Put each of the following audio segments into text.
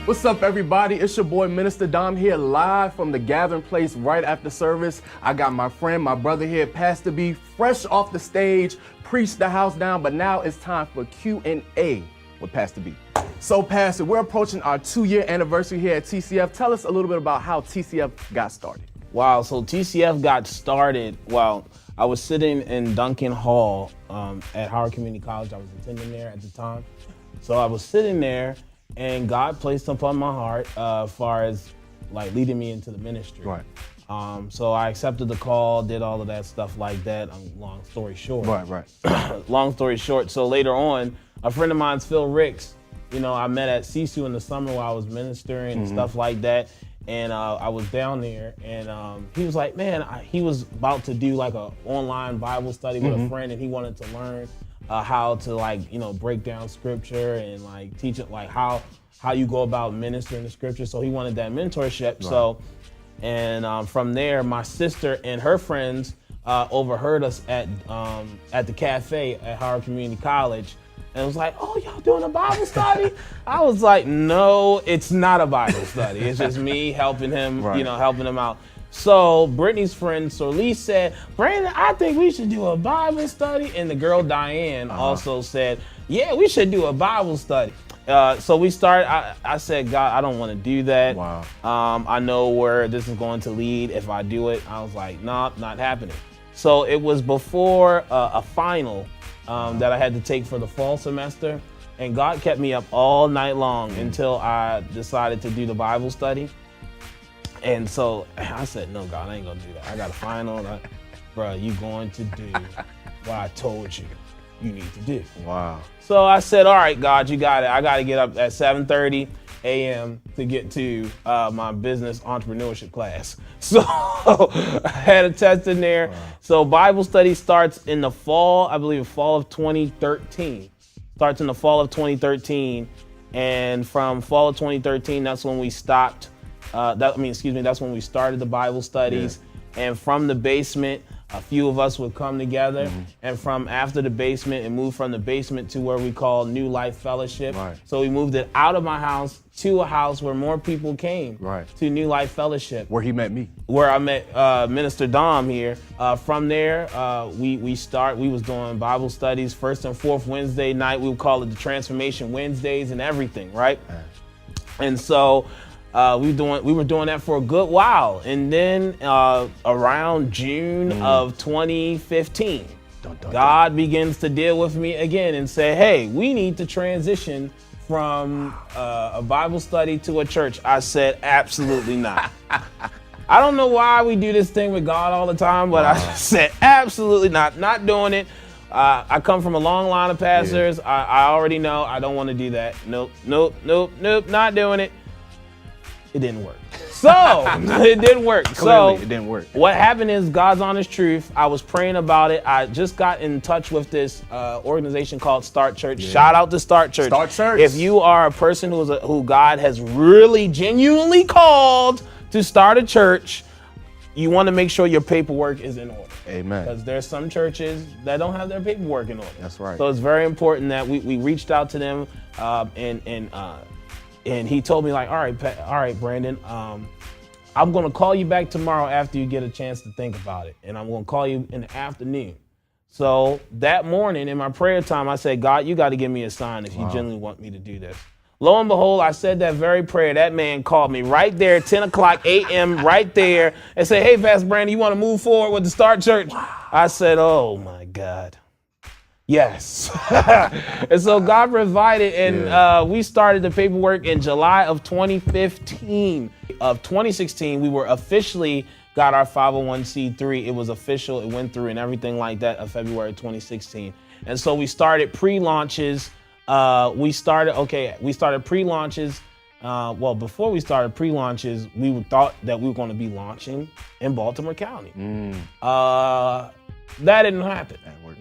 What's up, everybody? It's your boy, Minister Dom, here live from the gathering place right after service. I got my friend, my brother here, Pastor B, fresh off the stage, preached the house down, but now it's time for Q&A with Pastor B. So, Pastor, we're approaching our 2-year anniversary here at TCF. Tell us a little bit about how TCF got started. Wow, so TCF got started, I was sitting in Duncan Hall at Howard Community College. I was attending there at the time. So I was sitting there, and God placed upon my heart as far as like leading me into the ministry. Right. So I accepted the call, did all of that stuff like that. Long story short. Right. Long story short. So later on, a friend of mine's, Phil Ricks, I met at CSU in the summer while I was ministering and stuff like that. And I was down there, and he was like, man, he was about to do like a online Bible study with a friend, and he wanted to learn how to break down scripture and like teach it like how you go about ministering the scripture. So he wanted that mentorship. Right. So, and from there, my sister and her friends overheard us at the cafe at Howard Community College. And it was like, oh, y'all doing a Bible study? I was like, no, it's not a Bible study. It's just me helping him, helping him out. So Brittany's friend Sorlee said, Brandon, I think we should do a Bible study. And the girl Diane also said, yeah, we should do a Bible study. So we started, I said, God, I don't want to do that. Wow. I know where this is going to lead if I do it. I was like, nah, not happening. So it was before a final that I had to take for the fall semester. And God kept me up all night long until I decided to do the Bible study. And so I said, no, God, I ain't gonna do that. I got a final. Bro, you going to do what I told you need to do. Wow. So I said, all right, God, you got it. I got to get up at 7:30 a.m. to get to my business entrepreneurship class. So I had a test in there. Wow. So Bible study starts in the fall, I believe fall of 2013. Starts in the fall of 2013. And from fall of 2013, that's when we stopped. That's when we started the Bible studies. Yeah. And from the basement, a few of us would come together, and from after the basement, it moved from the basement to where we call New Life Fellowship. Right. So we moved it out of my house to a house where more people came to New Life Fellowship. Where he met me. Where I met Minister Dom here. From there, we was doing Bible studies first and fourth Wednesday night. We would call it the Transformation Wednesdays and everything, right? And so we were doing that for a good while. And then around June of 2015, God begins to deal with me again and say, hey, we need to transition from a Bible study to a church. I said, absolutely not. I don't know why we do this thing with God all the time, but I said, absolutely not doing it. I come from a long line of pastors. Yeah. I already know I don't want to do that. Nope, not doing it. It didn't work. So it didn't work. Clearly, it didn't work. What happened is, God's honest truth, I was praying about it. I just got in touch with this organization called Start Church. Yeah. Shout out to Start Church. Start Church. If you are a person who God has really genuinely called to start a church, you want to make sure your paperwork is in order. Amen. Because there's some churches that don't have their paperwork in order. That's right. So it's very important that we reached out to them and he told me, like, all right, Brandon, I'm going to call you back tomorrow after you get a chance to think about it. And I'm going to call you in the afternoon. So that morning in my prayer time, I said, God, you got to give me a sign if you genuinely want me to do this. Lo and behold, I said that very prayer. That man called me right there, 10 o'clock a.m., right there, and said, hey, Pastor Brandon, you want to move forward with the Start Church? I said, oh, my God. Yes. And so God provided, and we started the paperwork in July of 2015. Of 2016, we were officially got our 501c3. It was official. It went through and everything like that of February 2016. And so we started pre-launches. We started pre-launches. Before we started pre-launches, we thought that we were going to be launching in Baltimore County. That didn't happen.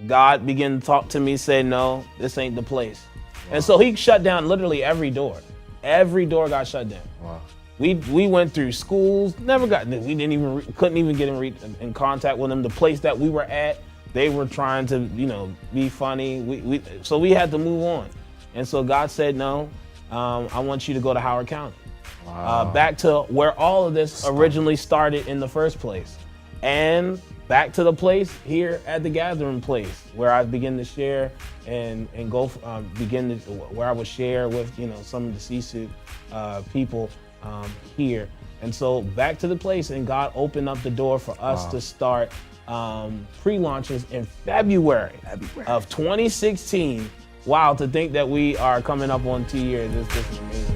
God began to talk to me, say, no, this ain't the place. Wow. And so he shut down literally every door. Every door got shut down. Wow. We went through schools, couldn't even get in contact with them. The place that we were at, they were trying to, be funny. So we had to move on. And so God said, no, I want you to go to Howard County. Back to where all of this originally started in the first place. And back to the place here at the Gathering Place, where I begin to share and go where I would share with some of the C-suite people here. And so back to the place, and God opened up the door for us to start pre-launches in February of 2016. Wow, to think that we are coming up on 2 years. This is amazing.